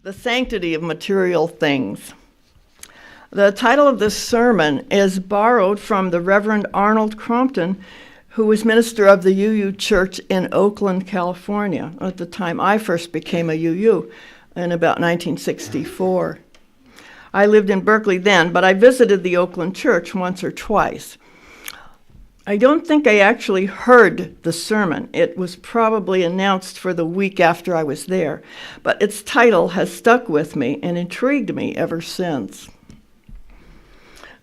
The Sanctity of Material Things. The title of this sermon is borrowed from the Reverend Arnold Crompton, who was minister of the UU Church in Oakland, California, at the time I first became a UU in about 1964. I lived in Berkeley then, but I visited the Oakland Church once or twice. I don't think I actually heard the sermon. It was probably announced for the week after I was there, but its title has stuck with me and intrigued me ever since.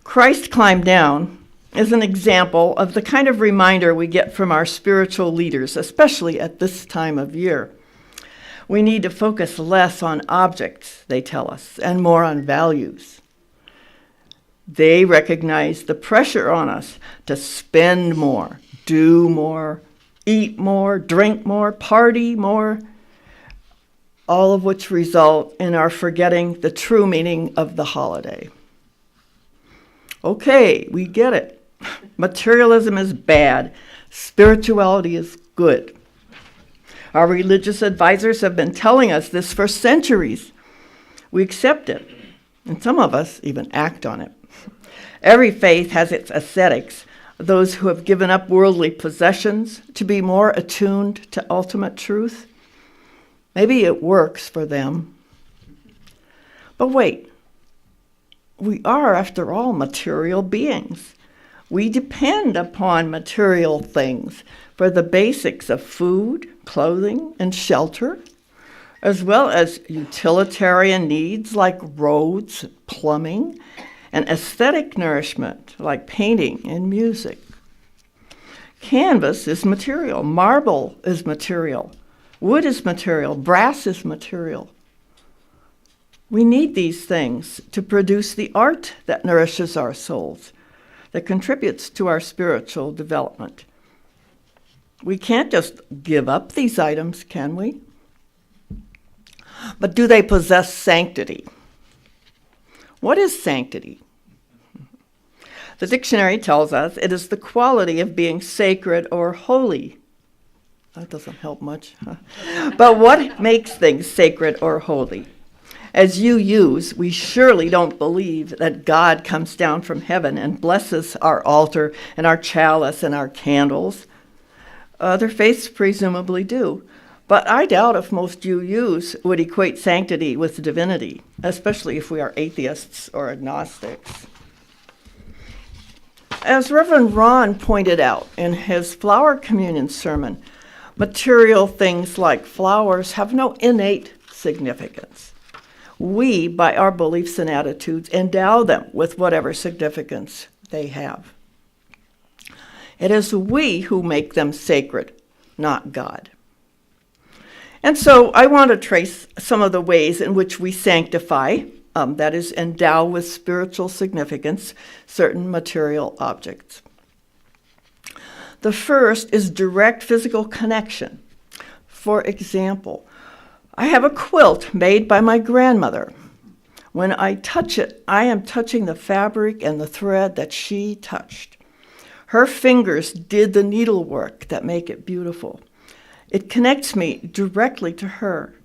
Christ Climbed Down is an example of the kind of reminder we get from our spiritual leaders, especially at this time of year. We need to focus less on objects, they tell us, and more on values. They recognize the pressure on us to spend more, do more, eat more, drink more, party more, all of which result in our forgetting the true meaning of the holiday. Okay, we get it. Materialism is bad. Spirituality is good. Our religious advisors have been telling us this for centuries. We accept it, and some of us even act on it. Every faith has its ascetics, those who have given up worldly possessions to be more attuned to ultimate truth. Maybe it works for them. But wait, we are, after all, material beings. We depend upon material things for the basics of food, clothing, and shelter, as well as utilitarian needs like roads, plumbing, and aesthetic nourishment like painting and music. Canvas is material, marble is material, wood is material, brass is material. We need these things to produce the art that nourishes our souls, that contributes to our spiritual development. We can't just give up these items, can we? But do they possess sanctity? What is sanctity? The dictionary tells us it is the quality of being sacred or holy. That doesn't help much, huh? But what makes things sacred or holy? As UUs, we surely don't believe that God comes down from heaven and blesses our altar and our chalice and our candles. Other faiths presumably do. But I doubt if most UUs would equate sanctity with divinity, especially if we are atheists or agnostics. As Reverend Ron pointed out in his Flower Communion sermon, material things like flowers have no innate significance. We, by our beliefs and attitudes, endow them with whatever significance they have. It is we who make them sacred, not God. And so I want to trace some of the ways in which we sanctify, that is, endow with spiritual significance, certain material objects. The first is direct physical connection. For example, I have a quilt made by my grandmother. When I touch it, I am touching the fabric and the thread that she touched. Her fingers did the needlework that make it beautiful. It connects me directly to her,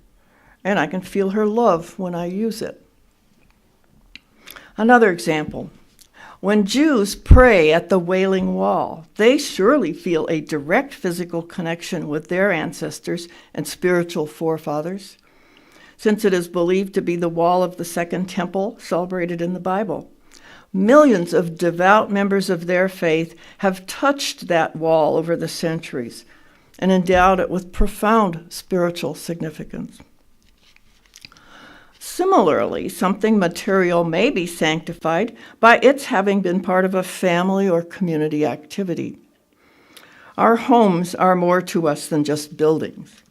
and I can feel her love when I use it. Another example, when Jews pray at the Wailing Wall, they surely feel a direct physical connection with their ancestors and spiritual forefathers, since it is believed to be the wall of the Second Temple celebrated in the Bible. Millions of devout members of their faith have touched that wall over the centuries and endowed it with profound spiritual significance. Similarly, something material may be sanctified by its having been part of a family or community activity. Our homes are more to us than just buildings.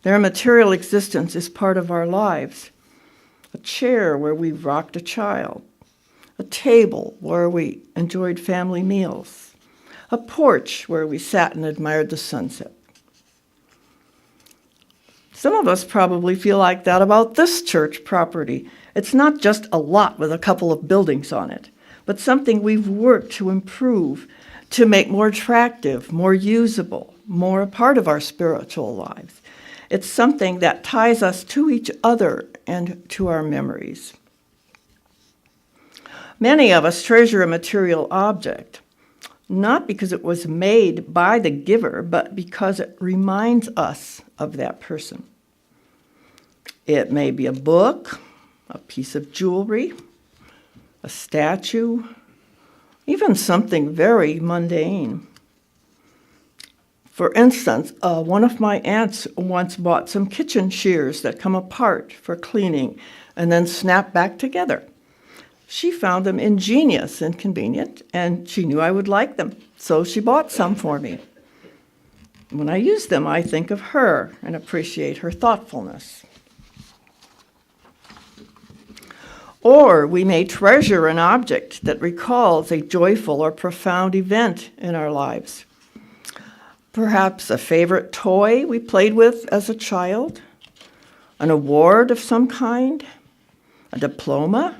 Their material existence is part of our lives. A chair where we rocked a child, a table where we enjoyed family meals, a porch where we sat and admired the sunset. Some of us probably feel like that about this church property. It's not just a lot with a couple of buildings on it, but something we've worked to improve, to make more attractive, more usable, more a part of our spiritual lives. It's something that ties us to each other and to our memories. Many of us treasure a material object, not because it was made by the giver, but because it reminds us of that person. It may be a book, a piece of jewelry, a statue, even something very mundane. For instance, one of my aunts once bought some kitchen shears that come apart for cleaning and then snap back together. She found them ingenious and convenient, and she knew I would like them, so she bought some for me. When I use them, I think of her and appreciate her thoughtfulness. Or we may treasure an object that recalls a joyful or profound event in our lives. Perhaps a favorite toy we played with as a child, an award of some kind, a diploma,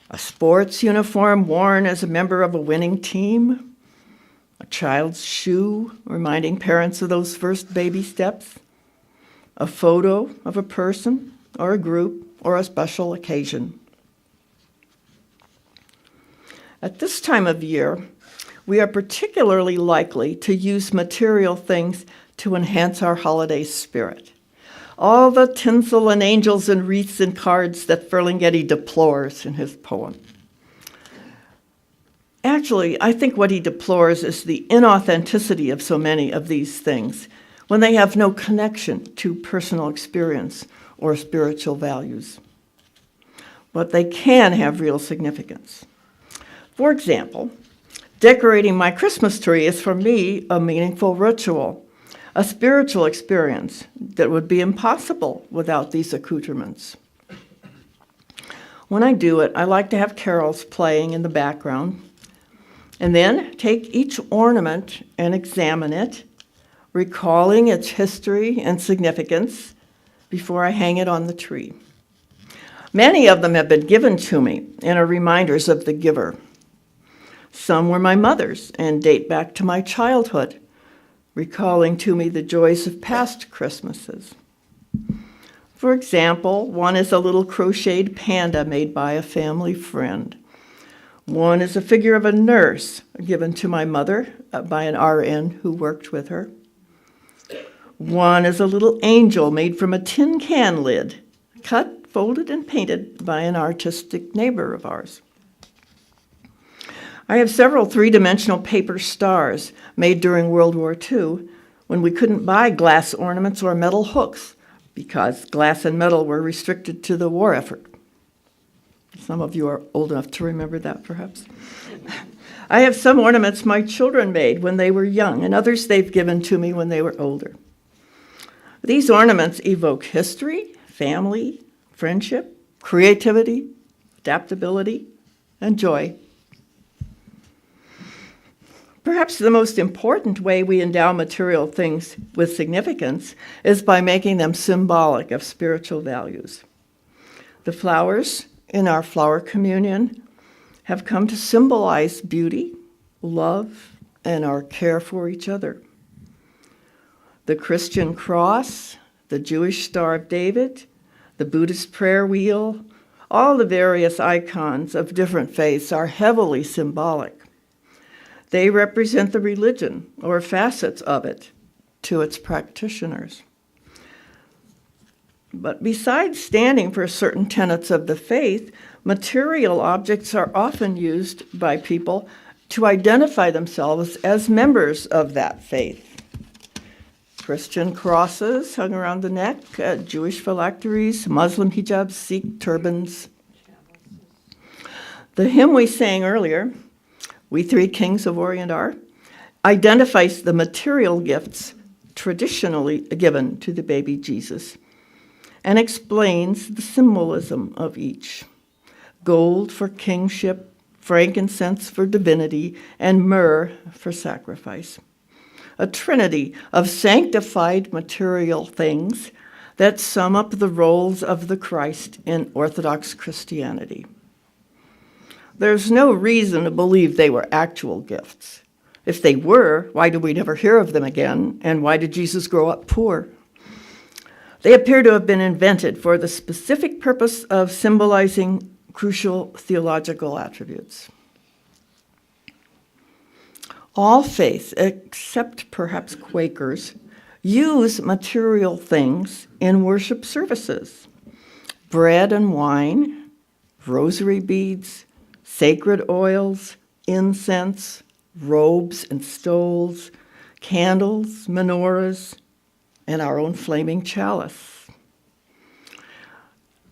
a sports uniform worn as a member of a winning team, a child's shoe reminding parents of those first baby steps, a photo of a person or a group or a special occasion. At this time of year, we are particularly likely to use material things to enhance our holiday spirit. All the tinsel and angels and wreaths and cards that Ferlinghetti deplores in his poem. Actually, I think what he deplores is the inauthenticity of so many of these things when they have no connection to personal experience or spiritual values. But they can have real significance. For example, decorating my Christmas tree is for me a meaningful ritual, a spiritual experience that would be impossible without these accoutrements. When I do it, I like to have carols playing in the background, and then take each ornament and examine it, recalling its history and significance before I hang it on the tree. Many of them have been given to me and are reminders of the giver. Some were my mother's and date back to my childhood, recalling to me the joys of past Christmases. For example, one is a little crocheted panda made by a family friend. One is a figure of a nurse given to my mother by an RN who worked with her. One is a little angel made from a tin can lid, cut, folded, and painted by an artistic neighbor of ours. I have several three-dimensional paper stars made during World War II when we couldn't buy glass ornaments or metal hooks because glass and metal were restricted to the war effort. Some of you are old enough to remember that, perhaps. I have some ornaments my children made when they were young and others they've given to me when they were older. These ornaments evoke history, family, friendship, creativity, adaptability, and joy. Perhaps the most important way we endow material things with significance is by making them symbolic of spiritual values. The flowers in our flower communion have come to symbolize beauty, love, and our care for each other. The Christian cross, the Jewish Star of David, the Buddhist prayer wheel, all the various icons of different faiths are heavily symbolic. They represent the religion or facets of it to its practitioners. But besides standing for certain tenets of the faith, material objects are often used by people to identify themselves as members of that faith. Christian crosses hung around the neck, Jewish phylacteries, Muslim hijabs, Sikh turbans. The hymn we sang earlier, "We Three Kings of Orient Are," identifies the material gifts traditionally given to the baby Jesus and explains the symbolism of each. Gold for kingship, frankincense for divinity, and myrrh for sacrifice. A trinity of sanctified material things that sum up the roles of the Christ in Orthodox Christianity. There's no reason to believe they were actual gifts. If they were, why did we never hear of them again? And why did Jesus grow up poor? They appear to have been invented for the specific purpose of symbolizing crucial theological attributes. All faiths, except perhaps Quakers, use material things in worship services. Bread and wine, rosary beads, sacred oils, incense, robes and stoles, candles, menorahs, and our own flaming chalice.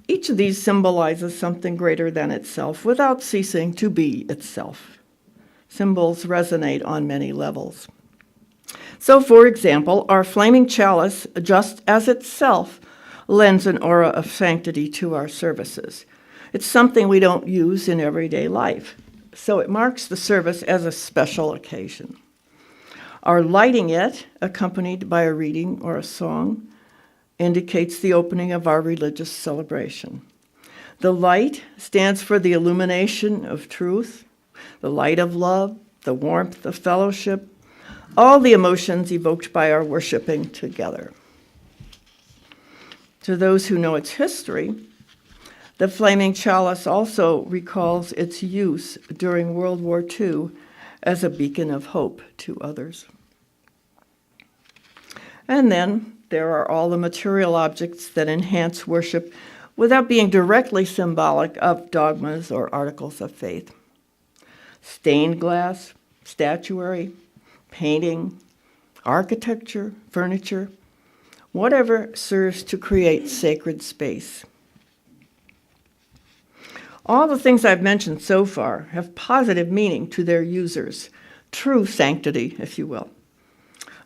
Each of these symbolizes something greater than itself without ceasing to be itself. Symbols resonate on many levels. So, for example, our flaming chalice, just as itself, lends an aura of sanctity to our services. It's something we don't use in everyday life, so it marks the service as a special occasion. Our lighting it, accompanied by a reading or a song, indicates the opening of our religious celebration. The light stands for the illumination of truth, the light of love, the warmth of fellowship, all the emotions evoked by our worshiping together. To those who know its history, the flaming chalice also recalls its use during World War II as a beacon of hope to others. And then there are all the material objects that enhance worship without being directly symbolic of dogmas or articles of faith. Stained glass, statuary, painting, architecture, furniture, whatever serves to create sacred space. All the things I've mentioned so far have positive meaning to their users, true sanctity, if you will.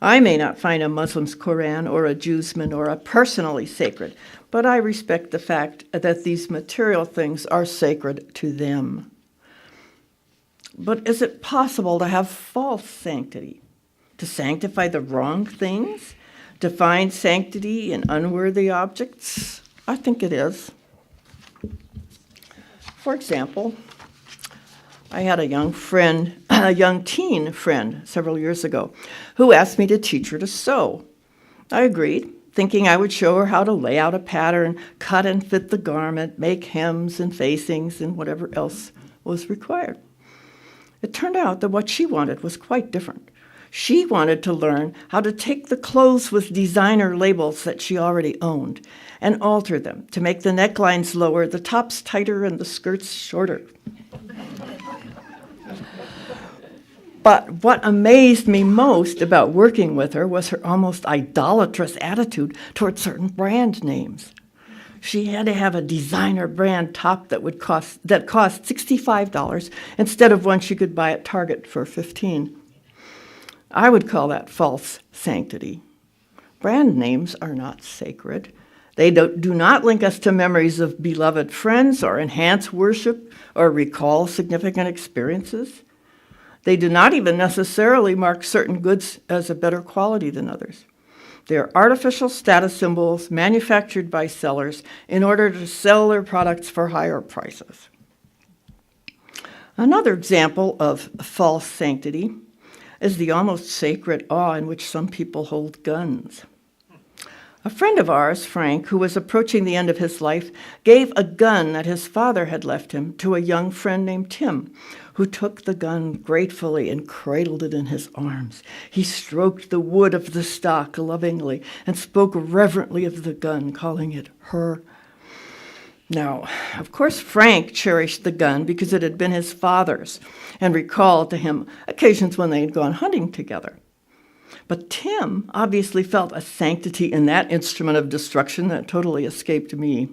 I may not find a Muslim's Quran or a Jew's menorah personally sacred, but I respect the fact that these material things are sacred to them. But is it possible to have false sanctity? To sanctify the wrong things? To find sanctity in unworthy objects? I think it is. For example, I had a young teen friend several years ago who asked me to teach her to sew. I agreed, thinking I would show her how to lay out a pattern, cut and fit the garment, make hems and facings, and whatever else was required. It turned out that what she wanted was quite different. She wanted to learn how to take the clothes with designer labels that she already owned and alter them to make the necklines lower, the tops tighter, and the skirts shorter. But what amazed me most about working with her was her almost idolatrous attitude toward certain brand names. She had to have a designer brand top that cost $65 instead of one she could buy at Target for $15. I would call that false sanctity. Brand names are not sacred. They do not link us to memories of beloved friends or enhance worship or recall significant experiences. They do not even necessarily mark certain goods as a better quality than others. They are artificial status symbols manufactured by sellers in order to sell their products for higher prices. Another example of false sanctity is the almost sacred awe in which some people hold guns. A friend of ours, Frank, who was approaching the end of his life, gave a gun that his father had left him to a young friend named Tim, who took the gun gratefully and cradled it in his arms. He stroked the wood of the stock lovingly and spoke reverently of the gun, calling it her. Now, of course, Frank cherished the gun because it had been his father's and recalled to him occasions when they had gone hunting together. But Tim obviously felt a sanctity in that instrument of destruction that totally escaped me.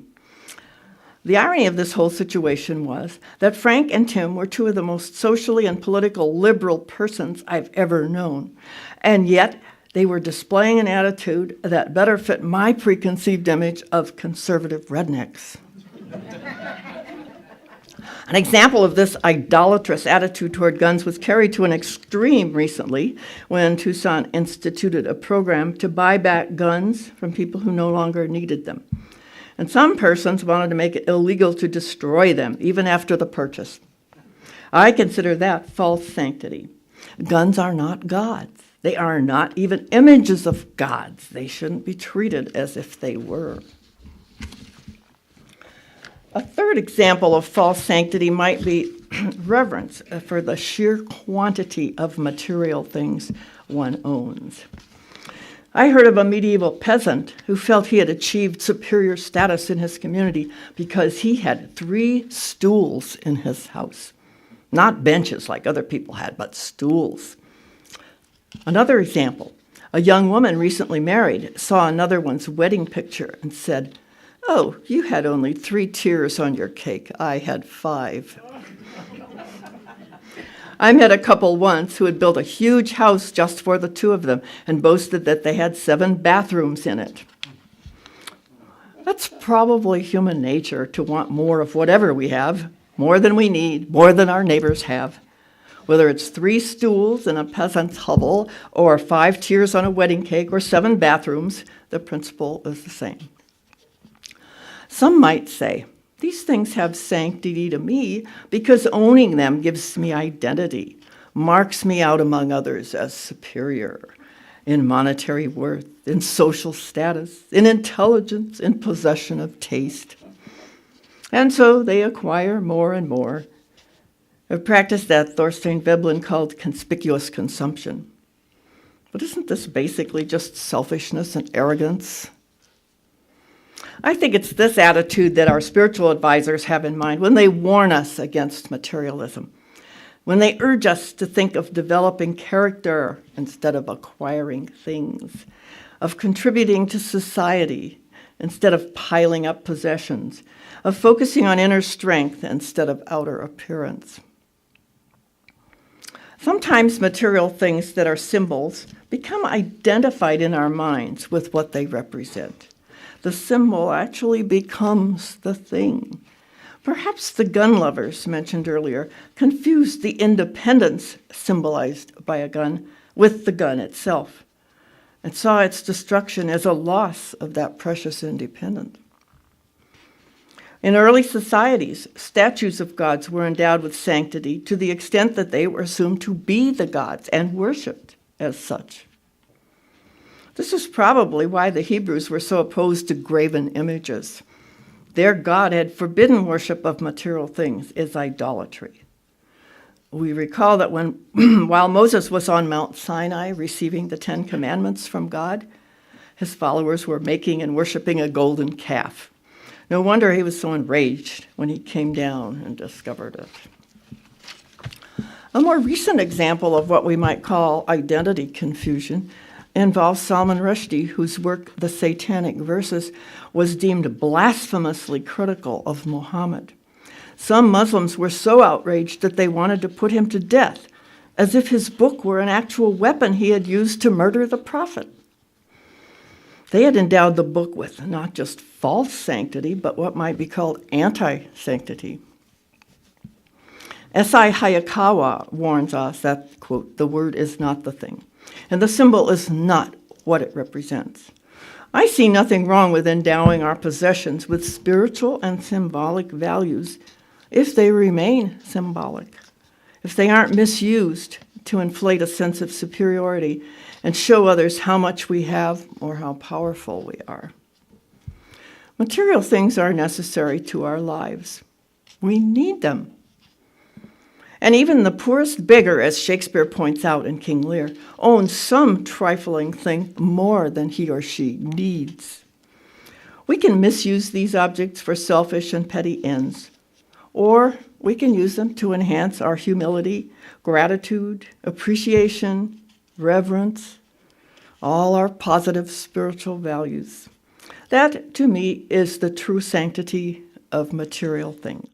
The irony of this whole situation was that Frank and Tim were two of the most socially and politically liberal persons I've ever known, and yet they were displaying an attitude that better fit my preconceived image of conservative rednecks. An example of this idolatrous attitude toward guns was carried to an extreme recently when Tucson instituted a program to buy back guns from people who no longer needed them. And some persons wanted to make it illegal to destroy them, even after the purchase. I consider that false sanctity. Guns are not gods. They are not even images of gods. They shouldn't be treated as if they were. A third example of false sanctity might be reverence for the sheer quantity of material things one owns. I heard of a medieval peasant who felt he had achieved superior status in his community because he had 3 stools in his house. Not benches like other people had, but stools. Another example, a young woman recently married saw another one's wedding picture and said, "Oh, you had only 3 tiers on your cake. I had 5. I met a couple once who had built a huge house just for the 2 of them and boasted that they had 7 bathrooms in it. That's probably human nature to want more of whatever we have, more than we need, more than our neighbors have. Whether it's 3 stools in a peasant's hovel or 5 tiers on a wedding cake or 7 bathrooms, the principle is the same. Some might say, these things have sanctity to me because owning them gives me identity, marks me out among others as superior in monetary worth, in social status, in intelligence, in possession of taste. And so they acquire more and more. A practice that Thorstein Veblen called conspicuous consumption. But isn't this basically just selfishness and arrogance? I think it's this attitude that our spiritual advisors have in mind when they warn us against materialism, when they urge us to think of developing character instead of acquiring things, of contributing to society instead of piling up possessions, of focusing on inner strength instead of outer appearance. Sometimes material things that are symbols become identified in our minds with what they represent. The symbol actually becomes the thing. Perhaps the gun lovers mentioned earlier confused the independence symbolized by a gun with the gun itself and saw its destruction as a loss of that precious independence. In early societies, statues of gods were endowed with sanctity to the extent that they were assumed to be the gods and worshipped as such. This is probably why the Hebrews were so opposed to graven images. Their God had forbidden worship of material things as idolatry. We recall that while Moses was on Mount Sinai receiving the 10 Commandments from God, his followers were making and worshiping a golden calf. No wonder he was so enraged when he came down and discovered it. A more recent example of what we might call identity confusion involves Salman Rushdie, whose work, The Satanic Verses, was deemed blasphemously critical of Muhammad. Some Muslims were so outraged that they wanted to put him to death, as if his book were an actual weapon he had used to murder the prophet. They had endowed the book with not just false sanctity, but what might be called anti-sanctity. S.I. Hayakawa warns us that, quote, the word is not the thing, and the symbol is not what it represents. I see nothing wrong with endowing our possessions with spiritual and symbolic values if they remain symbolic, if they aren't misused to inflate a sense of superiority and show others how much we have or how powerful we are. Material things are necessary to our lives. We need them. And even the poorest beggar, as Shakespeare points out in King Lear, owns some trifling thing more than he or she needs. We can misuse these objects for selfish and petty ends, or we can use them to enhance our humility, gratitude, appreciation, reverence, all our positive spiritual values. That, to me, is the true sanctity of material things.